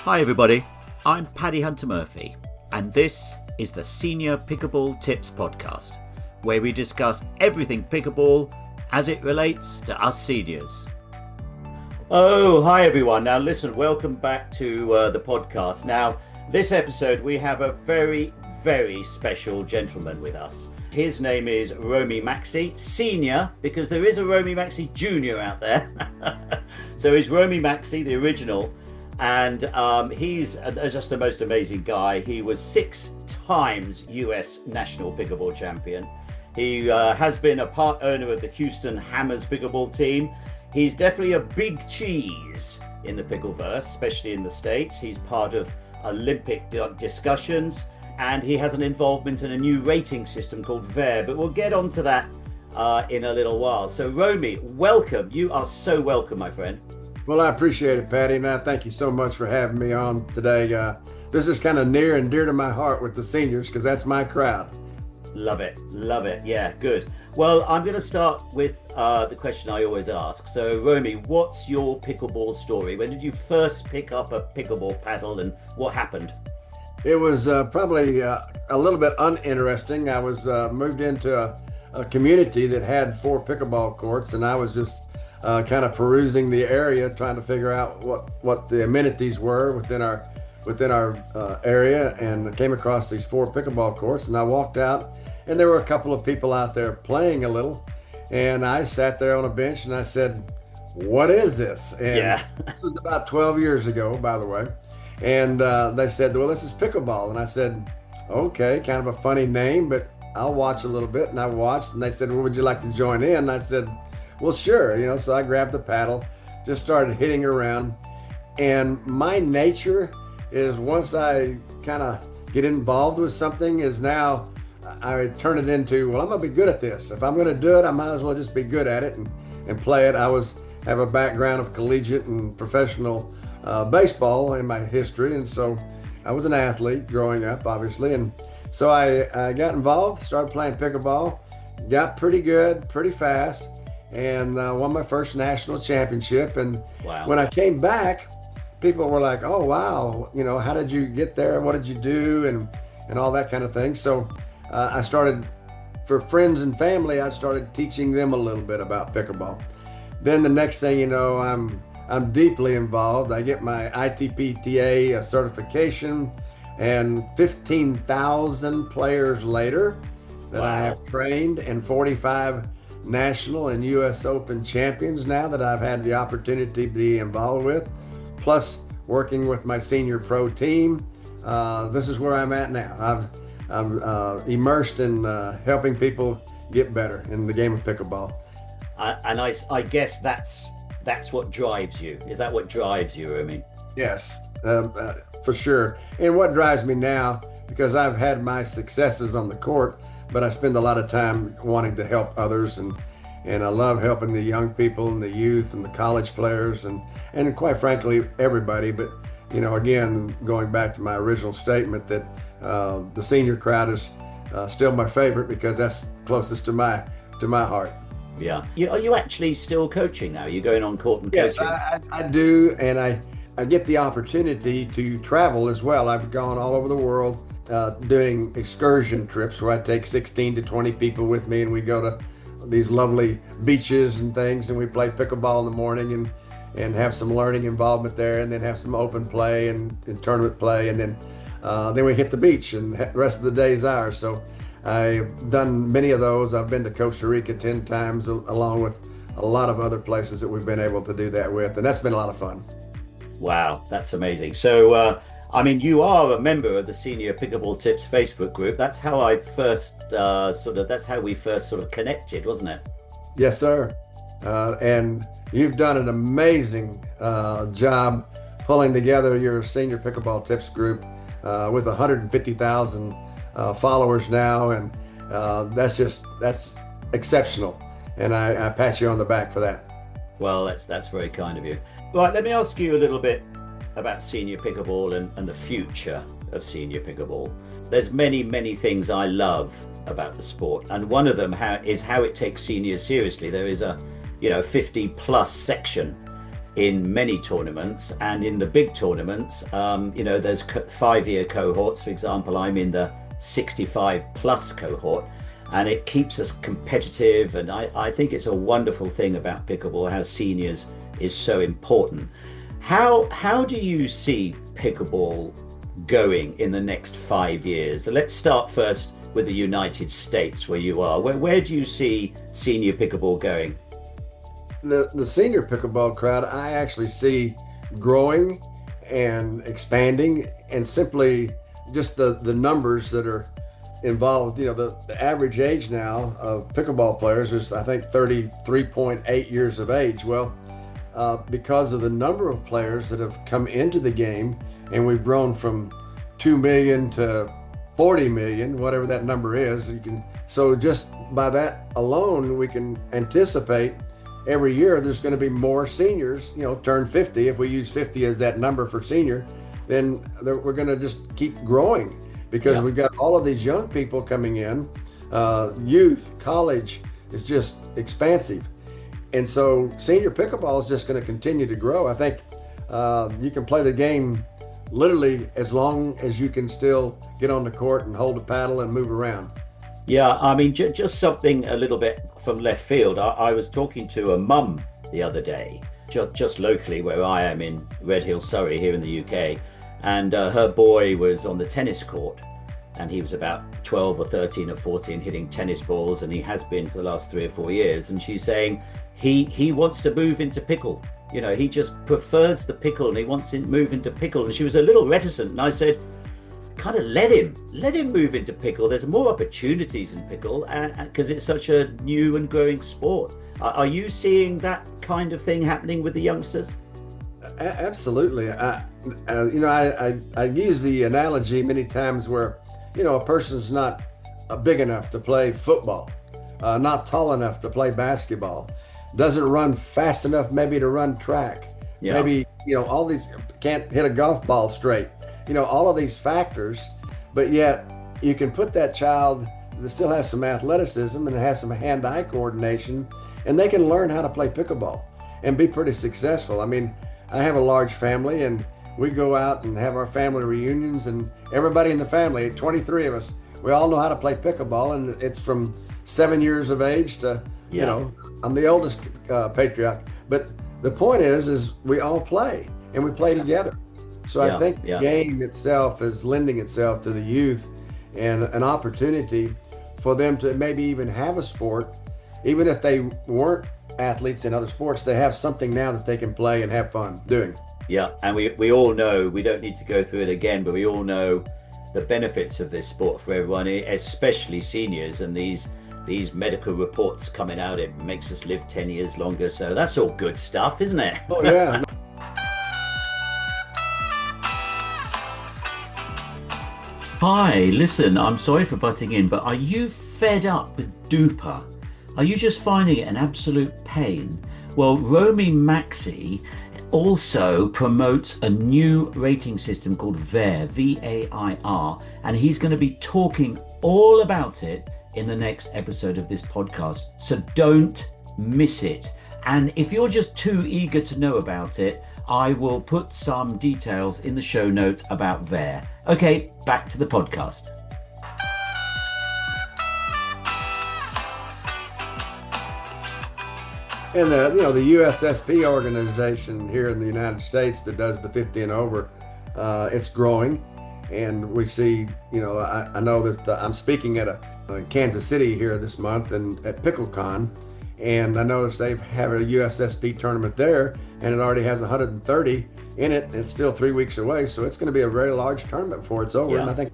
Hi everybody, I'm Paddy Hunter-Murphy, and this is the Senior Pickleball Tips Podcast, where we discuss everything pickleball as it relates to us seniors. Oh, hi everyone. Now listen, welcome back to the podcast. Now, this episode we have a very, very special gentleman with us. His name is Rommie Maxey, senior, because there is a Rommie Maxey junior out there. So he's Rommie Maxey, the original. And he's just the most amazing guy. He was 6 times US national pickleball champion. He has been a part owner of the Houston Hammers pickleball team. He's definitely a big cheese in the Pickleverse, especially in the States. He's part of Olympic discussions, and he has an involvement in a new rating system called VAR, but we'll get onto that in a little while. So Rommie, welcome. You are so welcome, my friend. Well, I appreciate it, Paddy, and I thank you so much for having me on today. This is kind of near and dear to my heart with the seniors because that's my crowd. Love it. Yeah, good. Well, I'm going to start with the question I always ask. So, Rommie, what's your pickleball story? When did you first pick up a pickleball paddle and what happened? It was probably a little bit uninteresting. I was moved into a community that had 4 pickleball courts, and I was just kind of perusing the area, trying to figure out what the amenities were within our area, and came across these 4 pickleball courts. And I walked out, and there were a couple of people out there playing a little, and I sat there on a bench and I said, "What is this?" And this was about 12 years ago, by the way. And they said, "Well, this is pickleball." And I said, "Okay, kind of a funny name, but I'll watch a little bit." And I watched, and they said, "Well, would you like to join in?" And I said, "Well, sure." So I grabbed the paddle, just started hitting around. And my nature is, once I kind of get involved with something, is now I turn it into, well, I'm gonna be good at this. If I'm gonna do it, I might as well just be good at it and play it. I have a background of collegiate and professional baseball in my history. And so I was an athlete growing up, obviously. And so I got involved, started playing pickleball, got pretty good, pretty fast, and won my first national championship. And when I came back, people were like, "Oh, wow, how did you get there? What did you do?" And all that kind of thing. So I started, for friends and family, I started teaching them a little bit about pickleball. Then the next thing you know, I'm deeply involved. I get my ITPTA certification, and 15,000 players later that I have trained, and 45 national and US Open champions now that I've had the opportunity to be involved with, plus working with my senior pro team. This is where I'm at now. I'm immersed in helping people get better in the game of pickleball. And I guess that's what drives you. Is that what drives you, Rommie? Yes, for sure. And what drives me now, because I've had my successes on the court, but I spend a lot of time wanting to help others, and I love helping the young people and the youth and the college players and quite frankly everybody. But again, going back to my original statement that the senior crowd is still my favorite because that's closest to my heart. Yeah. Are you actually still coaching now? You're going on court and coaching? Yes, I do, and I get the opportunity to travel as well. I've gone all over the world doing excursion trips where I take 16 to 20 people with me, and we go to these lovely beaches and things, and we play pickleball in the morning and have some learning involvement there, and then have some open play and tournament play, and then we hit the beach, and the rest of the day is ours. So I've done many of those. I've been to Costa Rica 10 times, along with a lot of other places that we've been able to do that with, and that's been a lot of fun. Wow, that's amazing. So you are a member of the Senior Pickleball Tips Facebook group. That's how I first that's how we first sort of connected, wasn't it? Yes, sir. And you've done an amazing job pulling together your Senior Pickleball Tips group with 150,000 followers now, and that's exceptional. And I pat you on the back for that. Well, that's very kind of you. Right, let me ask you a little bit about senior pickleball and the future of senior pickleball. There's many things I love about the sport, and one of them is how it takes seniors seriously. There is a 50 plus section in many tournaments, and in the big tournaments, there's 5-year cohorts. For example, I'm in the 65 plus cohort, and it keeps us competitive. And I think it's a wonderful thing about pickleball, how seniors is so important. How do you see pickleball going in the next 5 years? So let's start first with the United States, where you are. Where do you see senior pickleball going? The senior pickleball crowd, I actually see growing and expanding, and simply just the numbers that are involved. The average age now of pickleball players is, I think, 33.8 years of age. Well, because of the number of players that have come into the game, and we've grown from 2 million to 40 million, whatever that number is, so just by that alone, we can anticipate every year there's going to be more seniors, turn 50. If we use 50 as that number for senior, then we're going to just keep growing, because we've got all of these young people coming in. Youth, college is just expansive. And so senior pickleball is just going to continue to grow. I think you can play the game literally as long as you can still get on the court and hold a paddle and move around. Yeah, I mean, just something a little bit from left field. I was talking to a mum the other day, just locally where I am in Red Hill, Surrey, here in the UK. And her boy was on the tennis court, and he was about 12 or 13 or 14 hitting tennis balls, and he has been for the last 3 or 4 years. And she's saying he wants to move into pickle. He just prefers the pickle, and he wants to move into pickle. And she was a little reticent, and I said, kind of let him move into pickle. There's more opportunities in pickle, because it's such a new and growing sport. Are you seeing that kind of thing happening with the youngsters? Absolutely. I use the analogy many times where, a person's not big enough to play football, not tall enough to play basketball, doesn't run fast enough maybe to run track, maybe, all these, can't hit a golf ball straight, all of these factors, but yet you can put that child that still has some athleticism and has some hand-eye coordination, and they can learn how to play pickleball and be pretty successful. I mean, I have a large family, and we go out and have our family reunions, and everybody in the family, 23 of us, we all know how to play pickleball, and it's from 7 years of age to, I'm the oldest patriarch. But the point is we all play, and we play together. So I think the game itself is lending itself to the youth, and an opportunity for them to maybe even have a sport, even if they weren't athletes in other sports. They have something now that they can play and have fun doing. Yeah, and we all know, we don't need to go through it again, but we all know the benefits of this sport for everyone, especially seniors, and these medical reports coming out, it makes us live 10 years longer. So that's all good stuff, isn't it? Oh, yeah. Hi, listen, I'm sorry for butting in, but are you fed up with Duper? Are you just finding it an absolute pain? Well, Rommie Maxey also promotes a new rating system called VAIR, V-A-I-R, and he's going to be talking all about it in the next episode of this podcast. So don't miss it. And if you're just too eager to know about it, I will put some details in the show notes about VAIR. Okay, back to the podcast. And the USSP organization here in the United States that does the 50 and over, it's growing, and we see, I know that I'm speaking at Kansas City here this month and at PickleCon, and I noticed they have a USSP tournament there, and it already has 130 in it, and it's still 3 weeks away, so it's going to be a very large tournament before it's over, and I think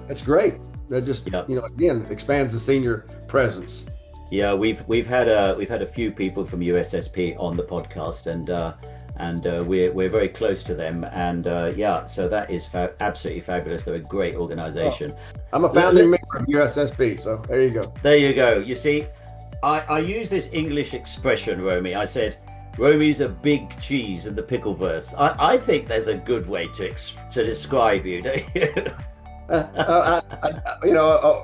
that's great. That just again expands the senior presence. Yeah, we've had a few people from USSP on the podcast, and we're very close to them, and so that is absolutely fabulous. They're a great organization. I'm a founding member of USSP, so there you go. There you go. You see, I use this English expression, Rommie. I said, Rommie's a big cheese in the Pickleverse. I think there's a good way to describe you, don't you?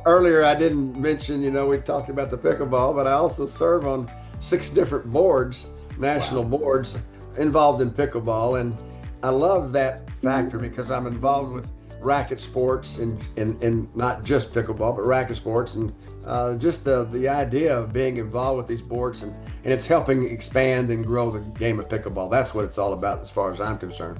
Earlier I didn't mention, we talked about the pickleball, but I also serve on 6 different boards, national boards, involved in pickleball, and I love that factor because I'm involved with racket sports and not just pickleball, but racket sports, and just the idea of being involved with these sports, and it's helping expand and grow the game of pickleball. That's what it's all about as far as I'm concerned.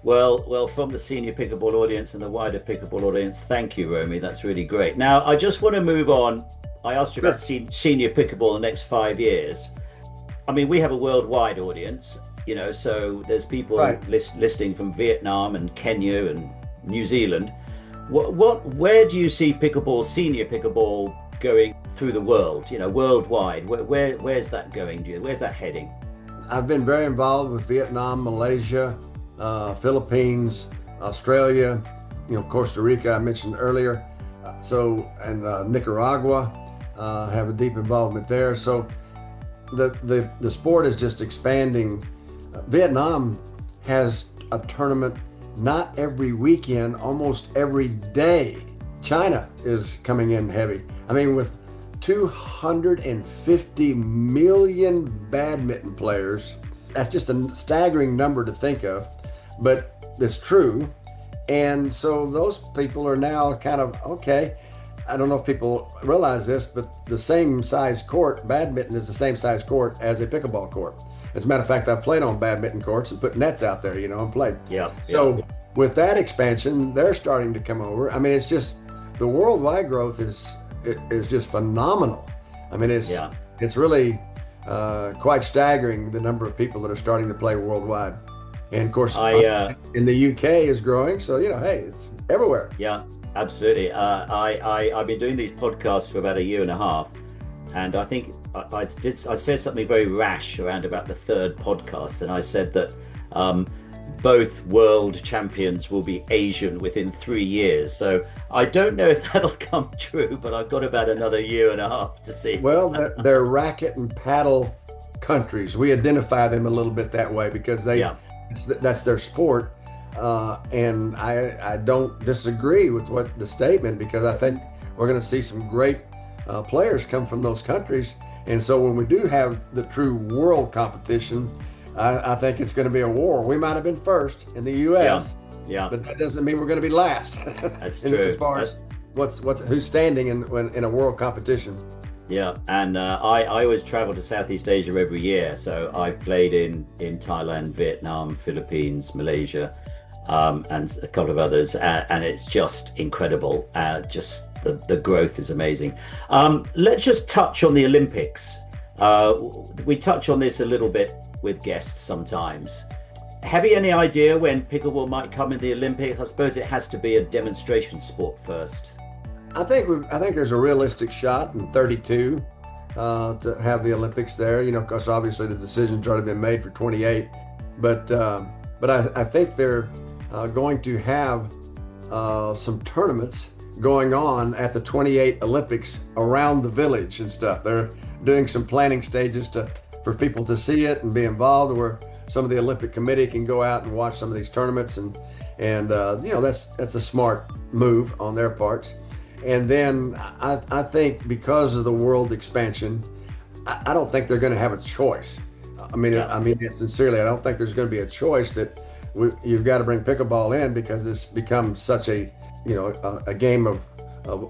Well, from the senior pickleball audience and the wider pickleball audience, thank you, Rommie. That's really great. Now, I just want to move on. I asked you about senior pickleball in the next 5 years. I mean, we have a worldwide audience, so there's people listening from Vietnam and Kenya and New Zealand. Where do you see pickleball, senior pickleball, going through the world? Worldwide. Where's that going? Where's that heading? I've been very involved with Vietnam, Malaysia, Philippines, Australia, Costa Rica I mentioned earlier. And Nicaragua have a deep involvement there. So the sport is just expanding. Vietnam has a tournament not every weekend, almost every day. China is coming in heavy. I mean, with 250 million badminton players, that's just a staggering number to think of, but it's true. And so those people are now kind of, okay, I don't know if people realize this, but the same size court, badminton is the same size court as a pickleball court. As a matter of fact, I've played on badminton courts and put nets out there, and played. So with that expansion, they're starting to come over. I mean, it's just, the worldwide growth is just phenomenal. I mean, it's really quite staggering, the number of people that are starting to play worldwide. And of course, in the UK is growing. So, hey, it's everywhere. Yeah, absolutely. I've been doing these podcasts for about a year and a half. And I think I said something very rash around about the third podcast. And I said that both world champions will be Asian within 3 years. So I don't know if that'll come true, but I've got about another year and a half to see. Well, they're racket and paddle countries. We identify them a little bit that way because that's their sport. And I don't disagree with what the statement, because I think we're going to see some great players come from those countries. And so when we do have the true world competition, I think it's going to be a war. We might have been first in the U.S., but that doesn't mean we're going to be last. That's true. As far as who's standing in a world competition. Yeah, and I always travel to Southeast Asia every year. So I've played in Thailand, Vietnam, Philippines, Malaysia, and a couple of others, and it's just incredible. Just the growth is amazing. Let's just touch on the Olympics. We touch on this a little bit with guests sometimes. Have you any idea when pickleball might come in the Olympics? I suppose it has to be a demonstration sport first. I think there's a realistic shot in 32 to have the Olympics there. Because obviously the decision's already been made for 28. But I think they're going to have some tournaments going on at the 28 Olympics around the village and stuff. They're doing some planning stages for people to see it and be involved, where some of the Olympic Committee can go out and watch some of these tournaments, and that's a smart move on their parts. And then I think because of the world expansion, I don't think they're going to have a choice. I mean it sincerely. I don't think there's going to be a choice that you've got to bring pickleball in, because it's become such a game of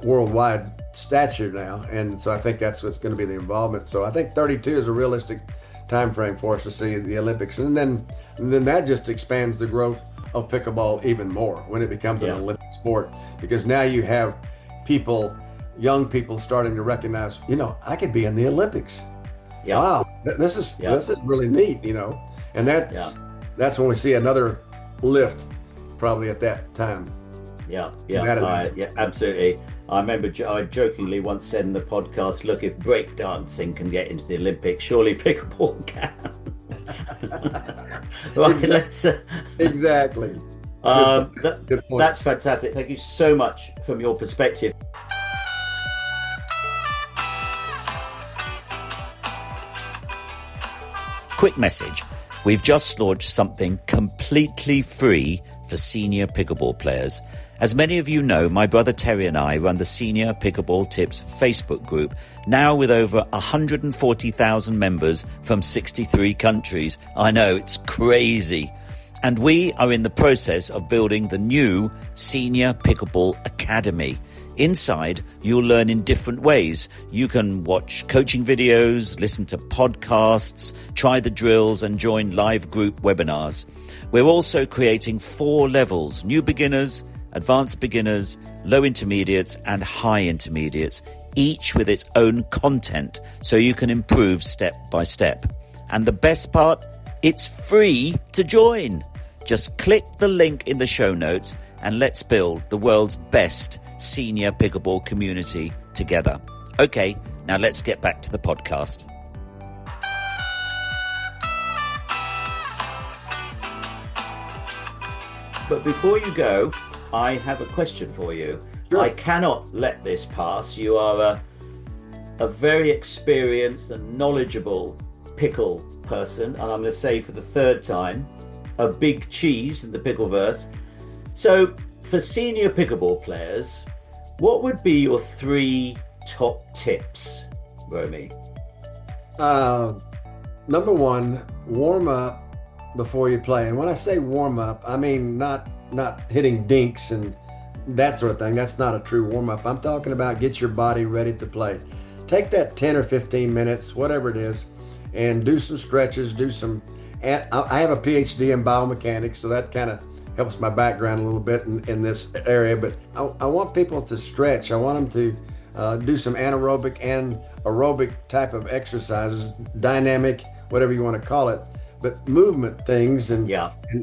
worldwide stature now. And so I think that's what's going to be the involvement. So I think 32 is a realistic time frame for us to see the Olympics. And then that just expands the growth of pickleball even more when it becomes an Olympic sport, because now you have young people starting to recognize, I could be in the Olympics. Yeah. Wow, this is really neat, and that's when we see another lift probably at that time. Yeah, absolutely. I remember I jokingly once said in the podcast, look, if breakdancing can get into the Olympics, surely pickleball can. Right, exactly. Good point. That's fantastic. Thank you so much from your perspective. Quick message. We've just launched something completely free for senior pickleball players. As many of you know, my brother Terry and I run the Senior Pickleball Tips Facebook group, now with over 140,000 members from 63 countries. I know, it's crazy. And we are in the process of building the new Senior Pickleball Academy. Inside, you'll learn in different ways. You can watch coaching videos, listen to podcasts, try the drills, and join live group webinars. We're also creating 4 levels: new beginners, advanced beginners, low intermediates, and high intermediates, each with its own content, so you can improve step by step. And the best part, it's free to join. Just click the link in the show notes and let's build the world's best senior pickleball community together. Okay, now let's get back to the podcast. But before you go, I have a question for you. Sure. I cannot let this pass. You are a very experienced and knowledgeable pickle person, and I'm going to say for the third time, a big cheese in the Pickleverse. So for senior pickleball players, what would be your 3 top tips, Rommie? Number 1, warm up before you play. And when I say warm up, I mean not hitting dinks and that sort of thing. That's not a true warm up. I'm talking about get your body ready to play. Take that 10 or 15 minutes, whatever it is, and do some stretches, I have a PhD in biomechanics, so that kind of helps my background a little bit in this area, but I want people to stretch. I want them to do some anaerobic and aerobic type of exercises, dynamic, whatever you want to call it, but movement things. And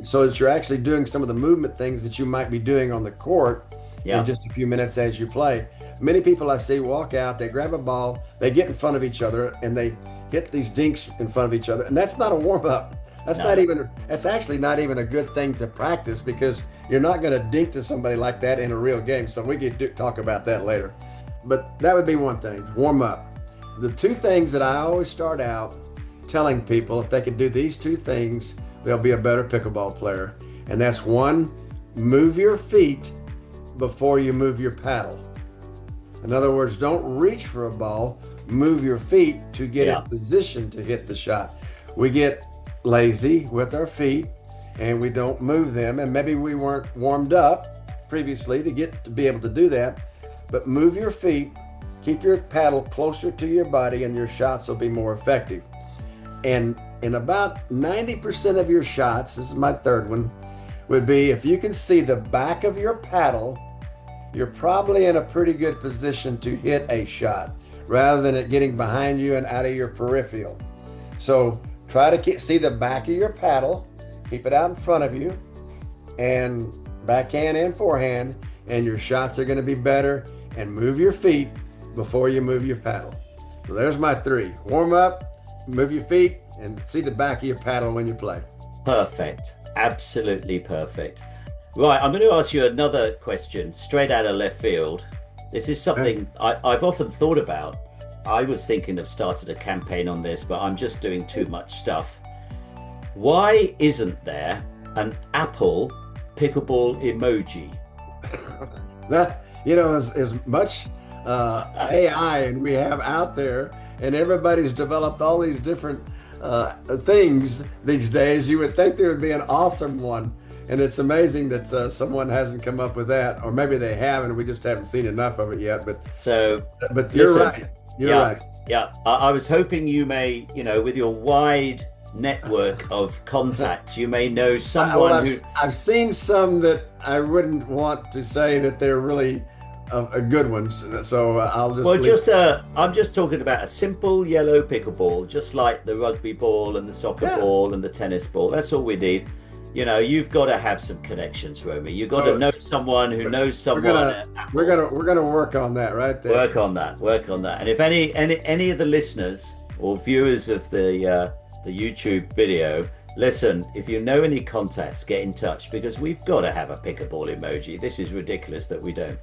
so that you're actually doing some of the movement things that you might be doing on the court in just a few minutes as you play. Many people I see walk out, they grab a ball, they get in front of each other, and they hit these dinks in front of each other, and that's not a warm-up. That's actually not even a good thing to practice, because you're not going to dink to somebody like that in a real game. So we could talk about that later. But that would be one thing, warm up. The 2 things that I always start out telling people, if they can do these 2 things, they'll be a better pickleball player. And that's 1, move your feet before you move your paddle. In other words, don't reach for a ball, move your feet to get in position to hit the shot. We get lazy with our feet and we don't move them, and maybe we weren't warmed up previously to be able to do that. But move your feet, keep your paddle closer to your body, and your shots will be more effective. And in about 90% of your shots, this is my third one, would be if you can see the back of your paddle, you're probably in a pretty good position to hit a shot, rather than it getting behind you and out of your peripheral. So try to see the back of your paddle, keep it out in front of you, and backhand and forehand, and your shots are going to be better. And move your feet before you move your paddle. So there's my 3. Warm up, move your feet, and see the back of your paddle when you play. Perfect. Absolutely perfect. Right, I'm going to ask you another question straight out of left field. This is something I've often thought about. I was thinking of starting a campaign on this, but I'm just doing too much stuff. Why isn't there an Apple pickleball emoji? As much AI and we have out there, and everybody's developed all these different things these days, you would think there would be an awesome one. And it's amazing that someone hasn't come up with that, or maybe they have and we just haven't seen enough of it yet. But you're right. You're right. Yeah, I was hoping you may, with your wide network of contacts, you may know someone I've seen some that I wouldn't want to say that they're really good ones. So I'll just. I'm just talking about a simple yellow pickleball, just like the rugby ball and the soccer ball and the tennis ball. That's all we need. You've got to have some connections, Rommie. You've got to know someone who knows someone. We're gonna work on that right there. Work on that. And if any of the listeners or viewers of the YouTube video, listen, if you know any contacts, get in touch, because we've got to have a pickleball emoji. This is ridiculous that we don't.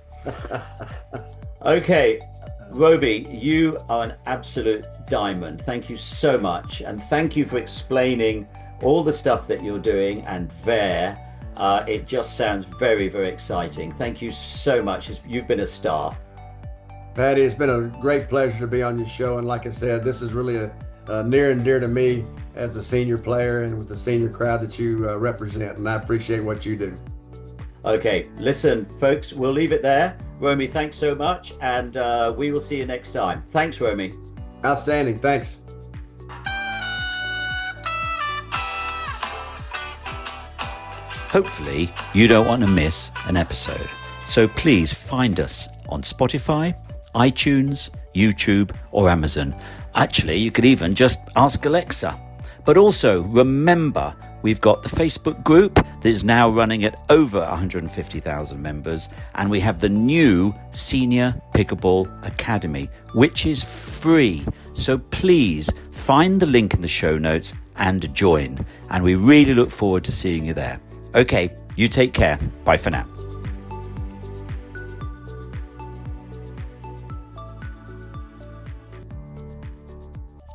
Okay, Robbie, you are an absolute diamond. Thank you so much, and thank you for explaining all the stuff that you're doing and there. It just sounds very, very exciting. Thank you so much. You've been a star. Paddy, it's been a great pleasure to be on your show. And like I said, this is really a near and dear to me as a senior player and with the senior crowd that you represent. And I appreciate what you do. Okay, listen, folks, we'll leave it there. Rommie, thanks so much. And we will see you next time. Thanks, Rommie. Outstanding. Thanks. Hopefully, you don't want to miss an episode. So please find us on Spotify, iTunes, YouTube, or Amazon. Actually, you could even just ask Alexa. But also remember, we've got the Facebook group that is now running at over 150,000 members. And we have the new Senior Pickleball Academy, which is free. So please find the link in the show notes and join. And we really look forward to seeing you there. Okay, you take care. Bye for now.